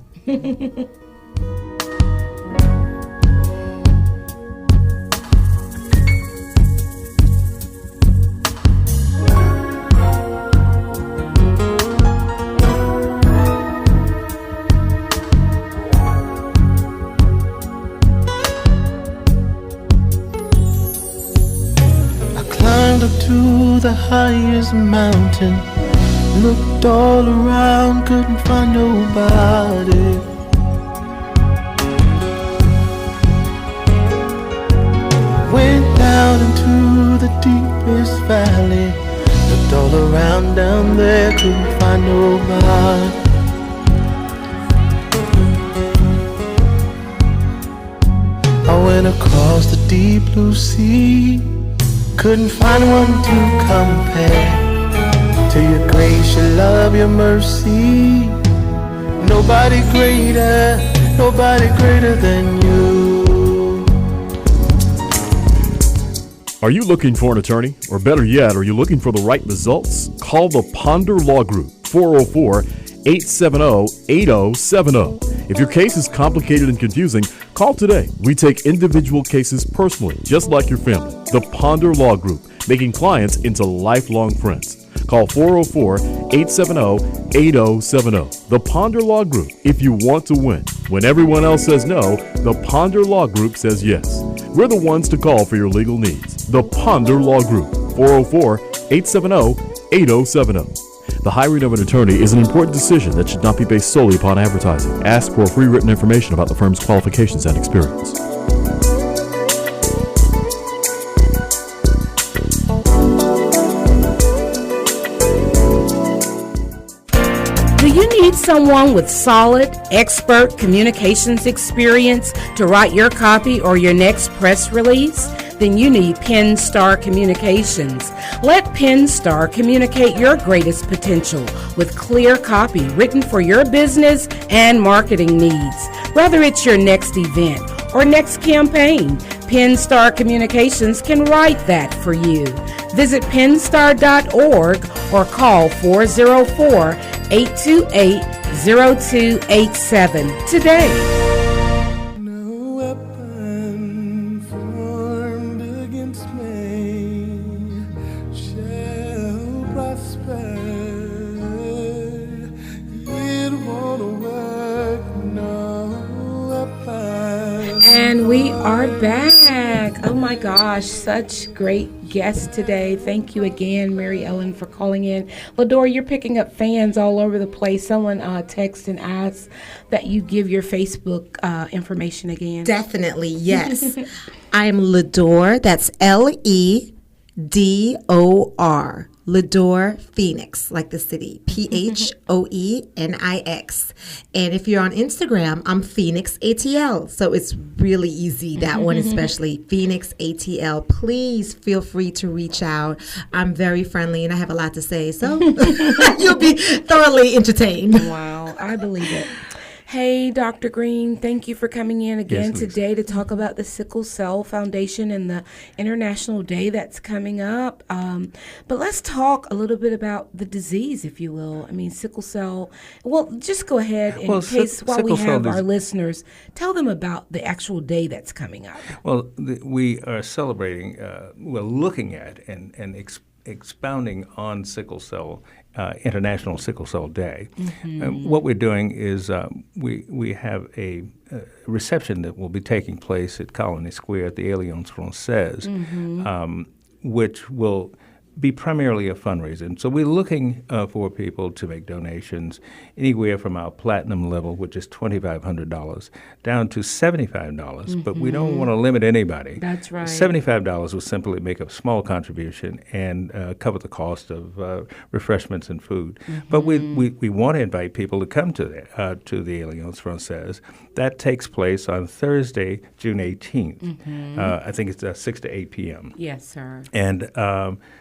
Up to the highest mountain, looked all around, couldn't find nobody. Went down into the deepest valley, looked all around down there, couldn't find nobody. I went across the deep blue sea, couldn't find one to compare to your grace, your love, your mercy. Nobody greater than you. Are you looking for an attorney? Or better yet, are you looking for the right results? Call the Ponder Law Group, 404-870-8070. If your case is complicated and confusing, call today. We take individual cases personally, just like your family. The Ponder Law Group, making clients into lifelong friends. Call 404-870-8070. The Ponder Law Group. If you want to win, when everyone else says no, the Ponder Law Group says yes. We're the ones to call for your legal needs. The Ponder Law Group, 404-870-8070. The hiring of an attorney is an important decision that should not be based solely upon advertising. Ask for free written information about the firm's qualifications and experience. Do you need someone with solid, expert communications experience to write your copy or your next press release? Then you need PennStar Communications. Let PennStar communicate your greatest potential with clear copy written for your business and marketing needs. Whether it's your next event or next campaign, PennStar Communications can write that for you. Visit pennstar.org or call 404-828-0287 today. And we are back. Oh my gosh, such great guests today. Thank you again, Mary Ellen, for calling in. Lador, you're picking up fans all over the place. Someone texted and asked that you give your Facebook information again. Definitely, yes. I am Lador. That's Ledor. Lador Phoenix, like the city, Phoenix. And if you're on Instagram, I'm Phoenix ATL. So it's really easy, that one especially, Phoenix ATL. Please feel free to reach out. I'm very friendly and I have a lot to say, so you'll be thoroughly entertained. Wow, I believe it. Hey, Dr. Green, thank you for coming in again today to talk about the Sickle Cell Foundation and the International Day that's coming up. But let's talk a little bit about the disease, if you will. I mean, sickle cell. Well, just go ahead and while we have our listeners, tell them about the actual day that's coming up. Well, we are celebrating, we're looking at and expounding on sickle cell, International Sickle Cell Day. What we're doing is we have a reception that will be taking place at Colony Square at the Alliance Française, which will be primarily a fundraiser. And so we're looking for people to make donations anywhere from our platinum level, which is $2,500, down to $75. But we don't want to limit anybody. That's right. $75 will simply make a small contribution and cover the cost of refreshments and food. But we want to invite people to come to the Alliance Française. That takes place on Thursday, June 18th. I think it's 6 to 8 p.m. Yes, sir. And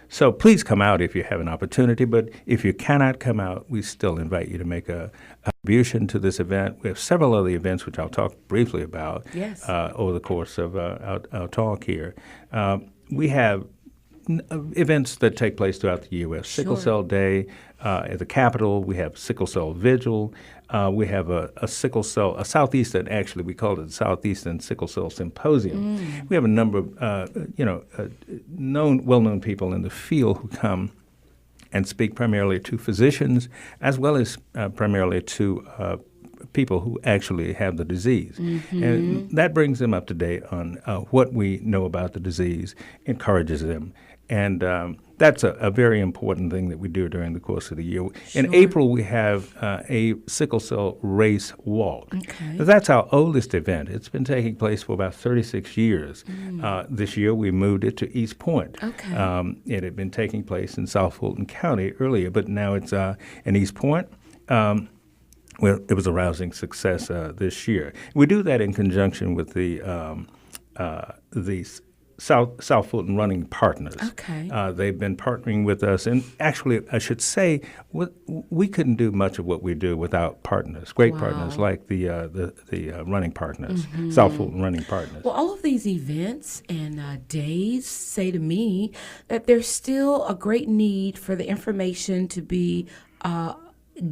so please come out if you have an opportunity, but if you cannot come out, we still invite you to make a contribution to this event. We have several other events which I'll talk briefly about over the course of our talk here. We have events that take place throughout the U.S. Sickle Cell Day at the Capitol. We have Sickle Cell Vigil. We have a sickle cell, a southeastern, actually we call it the Southeastern Sickle Cell Symposium. We have a number of, well-known people in the field who come and speak primarily to physicians as well as primarily to people who actually have the disease. And that brings them up to date on what we know about the disease, encourages them. And that's a very important thing that we do during the course of the year. In April, we have a sickle cell race walk. That's our oldest event. It's been taking place for about 36 years. This year, we moved it to East Point. It had been taking place in South Fulton County earlier, but now it's in East Point. Well, it was a rousing success this year. We do that in conjunction with the South Fulton Running Partners. They've been partnering with us, and actually, I should say, we couldn't do much of what we do without partners, great partners like the running partners, South Fulton Running Partners. Well, all of these events and days say to me that there's still a great need for the information to be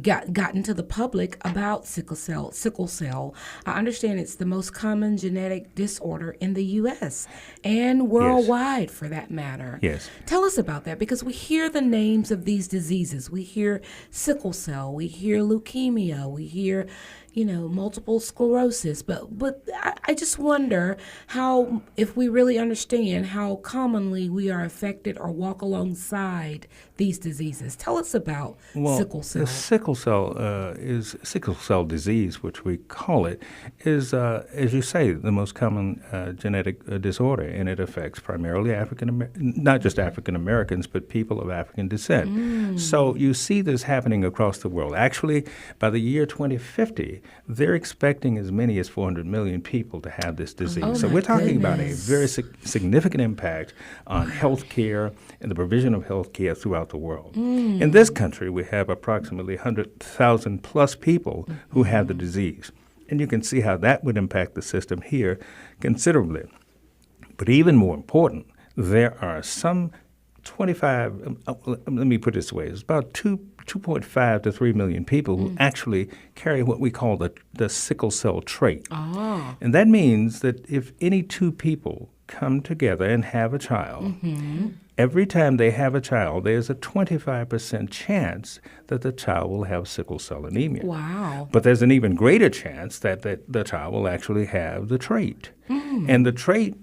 gotten to the public about sickle cell. I understand it's the most common genetic disorder in the U.S. and worldwide, for that matter. Yes. Tell us about that, because we hear the names of these diseases. We hear sickle cell, we hear leukemia, we hear, multiple sclerosis. But I just wonder how, if we really understand how commonly we are affected or walk alongside these diseases. Tell us about sickle cell. The sickle cell disease, which we call it, is, as you say, the most common genetic disorder, and it affects primarily not just African Americans, but people of African descent. So you see this happening across the world. Actually, by the year 2050, they're expecting as many as 400 million people to have this disease. So we're talking about a very significant impact on health care and the provision of health care throughout the world. In this country, we have approximately 100,000 plus people who have the disease. And you can see how that would impact the system here considerably. But even more important, there are some 25, let me put it this way, it's about 2.5 to 3 million people who actually carry what we call the sickle cell trait. And that means that if any two people come together and have a child, every time they have a child, there's a 25% chance that the child will have sickle cell anemia. Wow. But there's an even greater chance that the child will actually have the trait. And the trait,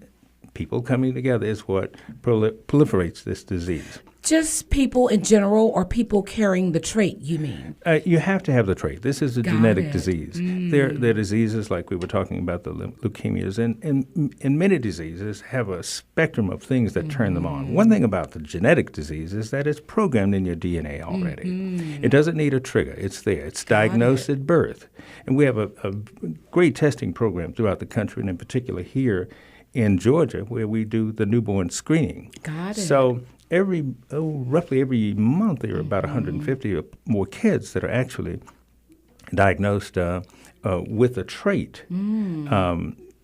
people coming together, is what proliferates this disease. Just people in general, or people carrying the trait, you mean? You have to have the trait. This is a genetic disease. There are diseases like we were talking about, the leukemias, and many diseases have a spectrum of things that turn them on. One thing about the genetic disease is that it's programmed in your DNA already. It doesn't need a trigger. It's there. It's diagnosed at birth. And we have a great testing program throughout the country, and in particular here in Georgia, where we do the newborn screening. Got it. So roughly every month, there are about 150 or more kids that are actually diagnosed with a trait.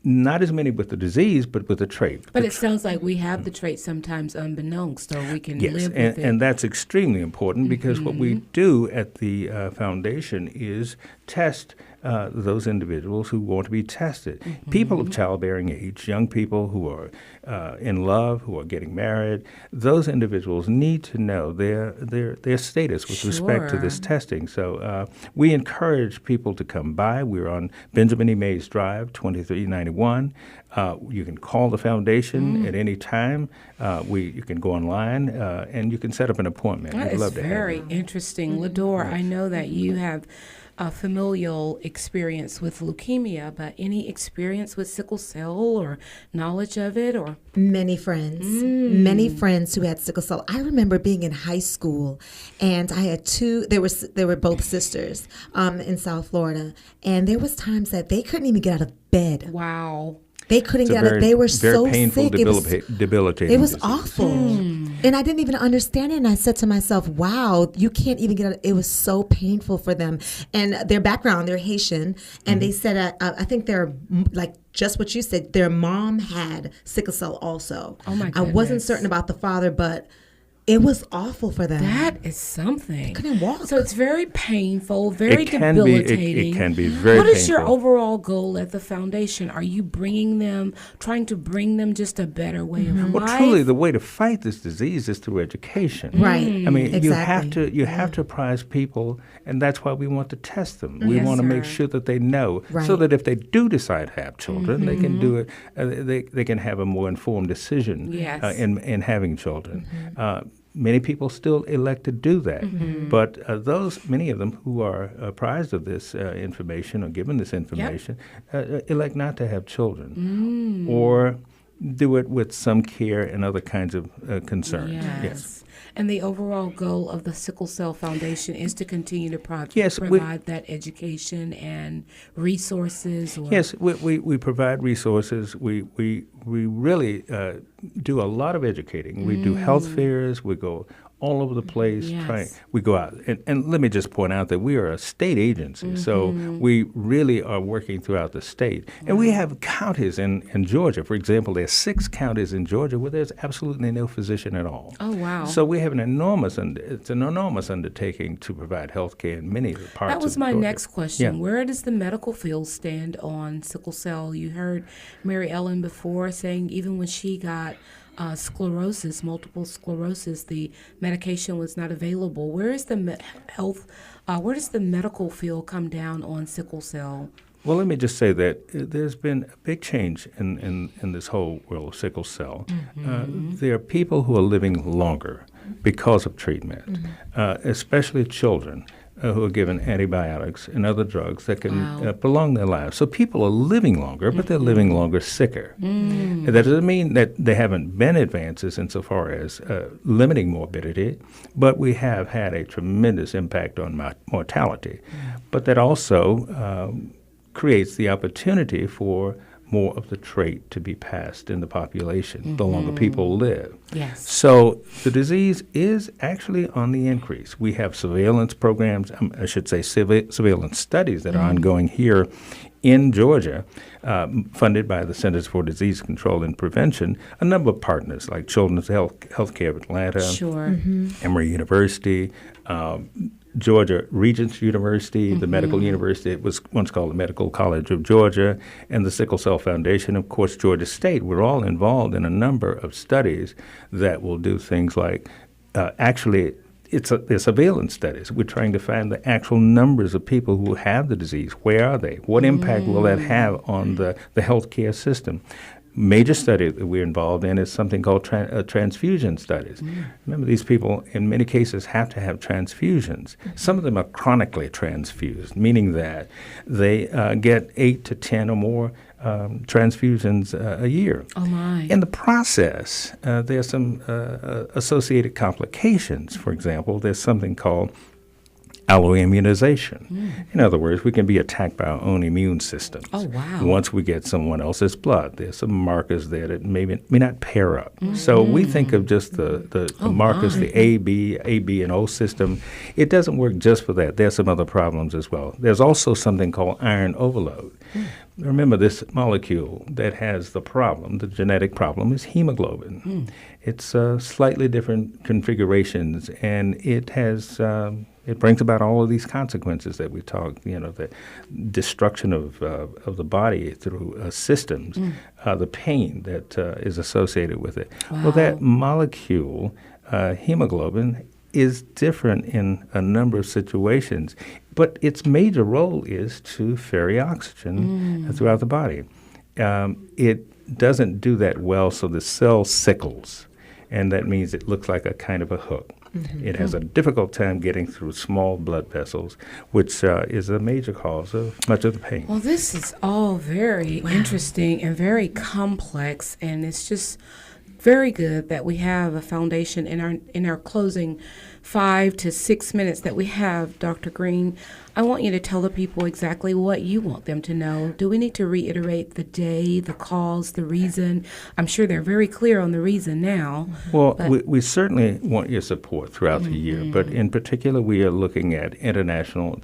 Not as many with the disease, but with the trait. But it sounds like we have the trait sometimes unbeknownst, so we can live with it. And that's extremely important, because what we do at the foundation is test those individuals who want to be tested. People of childbearing age, young people who are in love, who are getting married, those individuals need to know their status with respect to this testing. So we encourage people to come by. We're on Benjamin E. Mays Drive, 2391. You can call the foundation at any time. You can go online and you can set up an appointment. That is very interesting. Lador, I know that you have a familial experience with leukemia, but any experience with sickle cell or knowledge of it? Or many friends who had sickle cell. I remember being in high school, and I had two. They were both sisters in South Florida, and there was times that they couldn't even get out of bed. Wow. They couldn't get out. They were so painful, sick. Debilitating. It was awful. And I didn't even understand it. And I said to myself, wow, you can't even get out. It was so painful for them. And their background, they're Haitian. And they said, I think they're like just what you said, their mom had sickle cell also. Oh, my goodness. I wasn't certain about the father, but it was awful for them. That is something. They couldn't walk. So it's very painful, very debilitating. It can be very painful. What is your overall goal at the foundation? Are you trying to bring them just a better way of life? Well, truly, the way to fight this disease is through education. Right. I mean, exactly. you have to apprise people, and that's why we want to test them. We Yes, want to sir. make sure that they know, Right. so that if they do decide to have children, they can do it. They can have a more informed decision Yes. in having children. Many people still elect to do that, but many of them who are apprised of this information or given this information, elect not to have children or do it with some care and other kinds of concerns. Yes. And the overall goal of the Sickle Cell Foundation is to continue to provide that education and resources. Yes, we provide resources. We really do a lot of educating. We do health fairs. We go all over the place. Yes. We go out. And let me just point out that we are a state agency, so we really are working throughout the state. And we have counties in Georgia. For example, there's 6 counties in Georgia where there's absolutely no physician at all. Oh, wow. So we have an enormous undertaking to provide health care in many parts of Georgia. That was my next question. Yeah. Where does the medical field stand on sickle cell? You heard Mary Ellen before saying even when she got multiple sclerosis, the medication was not available. Where is the where does the medical field come down on sickle cell? Well, let me just say that there's been a big change in this whole world of sickle cell. There are people who are living longer because of treatment, especially children who are given antibiotics and other drugs that can prolong their lives. So people are living longer, but they're living longer sicker. And that doesn't mean that there haven't been advances insofar as limiting morbidity, but we have had a tremendous impact on mortality. But that also creates the opportunity for more of the trait to be passed in the population the longer people live. Yes. So the disease is actually on the increase. We have surveillance programs, I should say surveillance studies that are ongoing here in Georgia, funded by the Centers for Disease Control and Prevention, a number of partners like Children's Healthcare of Atlanta, Emory University, Georgia Regents University, the Medical University, it was once called the Medical College of Georgia, and the Sickle Cell Foundation, of course, Georgia State. We're all involved in a number of studies that will do things like they're surveillance studies. We're trying to find the actual numbers of people who have the disease. Where are they? What impact will that have on the healthcare system? Major study that we're involved in is something called transfusion studies. Remember, these people in many cases have to have transfusions. Some of them are chronically transfused, meaning that they get 8 to 10 or more transfusions a year. Oh, my. In the process, there's some associated complications. For example, there's something called alloimmunization. In other words, we can be attacked by our own immune systems. Oh, wow. Once we get someone else's blood, there's some markers there that may not pair up. So we think of just the markers, the A, B, and O system. It doesn't work just for that. There's some other problems as well. There's also something called iron overload. remember, this molecule that has the problem, the genetic problem, is hemoglobin. It's slightly different configurations, and it has it brings about all of these consequences that we talk. The destruction of the body through systems, the pain that is associated with it. Wow. Well, that molecule, hemoglobin, is different in a number of situations, but its major role is to ferry oxygen throughout the body. It doesn't do that well, so the cell sickles, and that means it looks like a kind of a hook. It has a difficult time getting through small blood vessels, which is a major cause of much of the pain. Well, this is all very interesting and very complex, and it's just very good that we have a foundation in our closing 5 to 6 minutes that we have, Dr. Green. I want you to tell the people exactly what you want them to know. Do we need to reiterate the day, the cause, the reason? I'm sure they're very clear on the reason now. Well, we certainly want your support throughout the year, but in particular, we are looking at International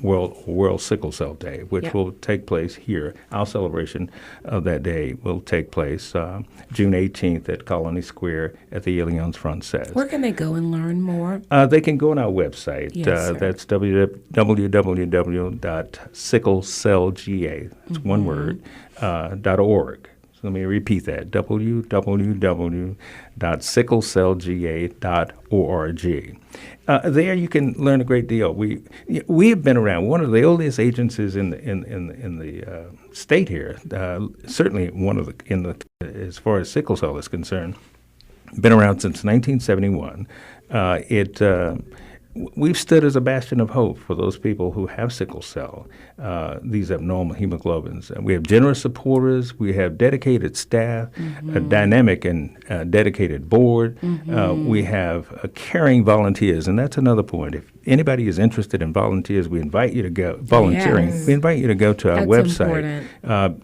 World Sickle Cell Day, which will take place here. Our celebration of that day will take place June 18th at Colony Square at the Allianz Française. Where can they go and learn more? They can go on our website. That's www.sicklecellga, that's one word, .org. So let me repeat that, www.sicklecellga.org. There you can learn a great deal. We have been around, one of the oldest agencies in the state here, certainly one of the as far as sickle cell is concerned, been around since 1971. We've stood as a bastion of hope for those people who have sickle cell, these abnormal hemoglobins. We have generous supporters. We have dedicated staff, a dynamic and dedicated board. We have caring volunteers, and that's another point. If anybody is interested in volunteers, we invite you to go volunteering. Yes. We invite you to go to our website.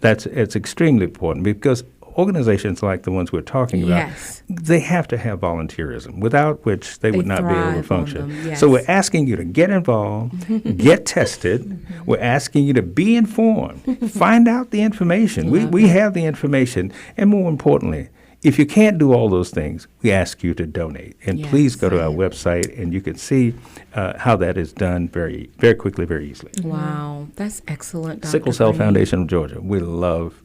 It's extremely important because organizations like the ones we're talking about, they have to have volunteerism, without which they would not be able to function. So we're asking you to get involved, get tested. We're asking you to be informed, find out the information. We have the information, and more importantly, if you can't do all those things, we ask you to donate. And please go to our website, and you can see how that is done very, very quickly, very easily. Wow, that's excellent, Dr. Sickle Cell Green. Foundation of Georgia. We love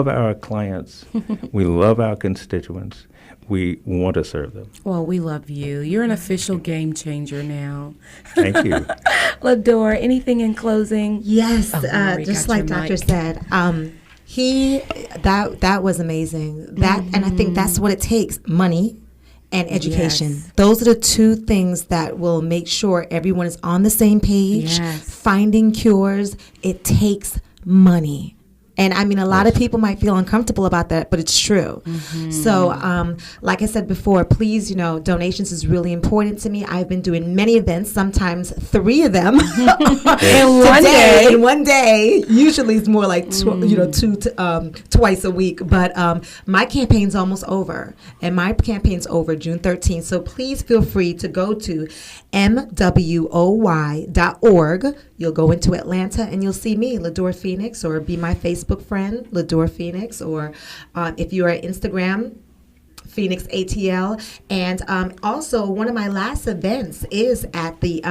our clients. We love our constituents. We want to serve them. Well, we love you. You're an official game changer now. Thank you. Lador, anything in closing? Yes, Lori, just got like your Doctor mic. said, that was amazing. And I think that's what it takes: money and education. Yes. Those are the two things that will make sure everyone is on the same page. Yes. Finding cures, it takes money. And I mean, a lot of people might feel uncomfortable about that, but it's true. So, like I said before, please, donations is really important to me. I've been doing many events, sometimes 3 of them in one day. Usually it's more like 2 twice a week. But my campaign's almost over, and my campaign's over June 13th. So please feel free to go to MWOY.org. You'll go into Atlanta and you'll see me, Lador Phoenix, or be my Facebook friend, Lador Phoenix, or if you are at Instagram, Phoenix ATL. And also, one of my last events is at the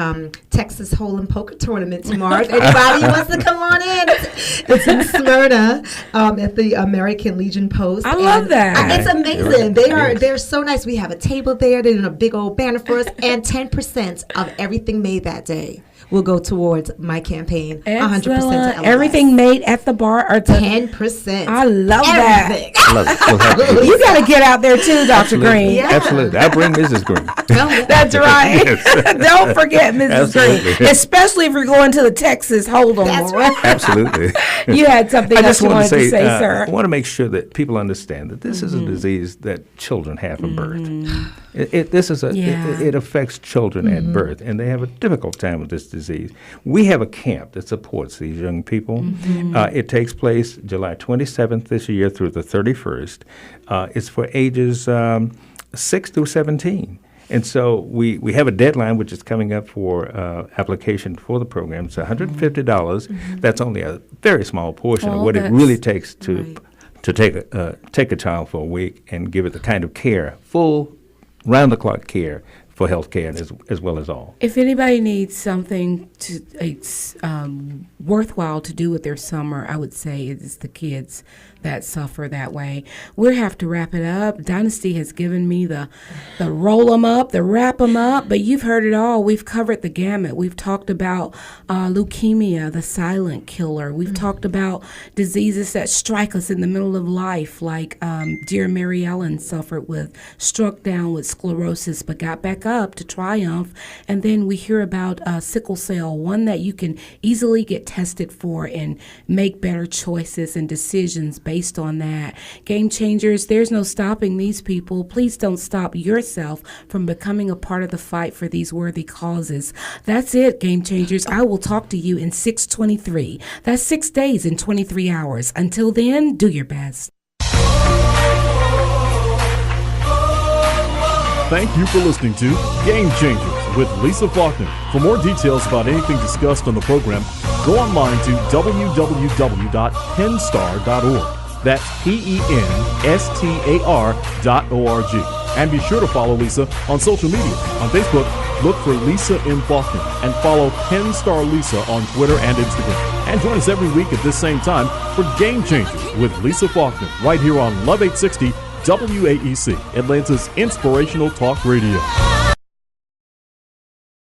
Texas Hold'em Poker Tournament tomorrow. If anybody wants to come on in, it's in Smyrna at the American Legion Post. I love that. It's amazing. They're so nice. We have a table there. They're doing a big old banner for us, and 10% of everything made that day will go towards my campaign. 100% to LLS. Everything made at the bar are 10%. I love Everything. I love it. We'll have to do it. You got to get out there too, Dr. Green. Yeah. Absolutely. I'll bring Mrs. Green. That's right. Yes. Don't forget Mrs. Absolutely. Green, especially if you're going to the Texas Hold'em. That's right. Absolutely. You had something I else just you want to wanted say, to say, sir. I want to make sure that people understand that this is a disease that children have from birth. It affects children at birth, and they have a difficult time with this disease. We have a camp that supports these young people. It takes place July 27th this year through the 31st. It's for ages 6 through 17. And so we have a deadline which is coming up for application for the program. It's $150. That's only a very small portion of what it really takes to take a child for a week and give it the kind of care, full round-the-clock care for health care as well as all. If anybody needs something worthwhile to do with their summer, I would say it's the kids that suffer that way. We'll have to wrap it up. Dynasty has given me the roll them up, the wrap them up, but you've heard it all. We've covered the gamut. We've talked about leukemia, the silent killer. We've talked about diseases that strike us in the middle of life, like dear Mary Ellen suffered with, struck down with sclerosis, but got back up to triumph. And then we hear about sickle cell, one that you can easily get tested for and make better choices and decisions based on that. Game changers, there's no stopping these people. Please don't stop yourself from becoming a part of the fight for these worthy causes. That's it, game changers. I will talk to you in 623. That's 6 days and 23 hours. Until then, do your best. Thank you for listening to Game Changers with Lisa Faulkner. For more details about anything discussed on the program, go online to www.penstar.org. That's PENSTAR.org. And be sure to follow Lisa on social media. On Facebook, look for Lisa M. Faulkner and follow Penstar Lisa on Twitter and Instagram. And join us every week at this same time for Game Changers with Lisa Faulkner right here on Love 860 WAEC, Atlanta's inspirational talk radio.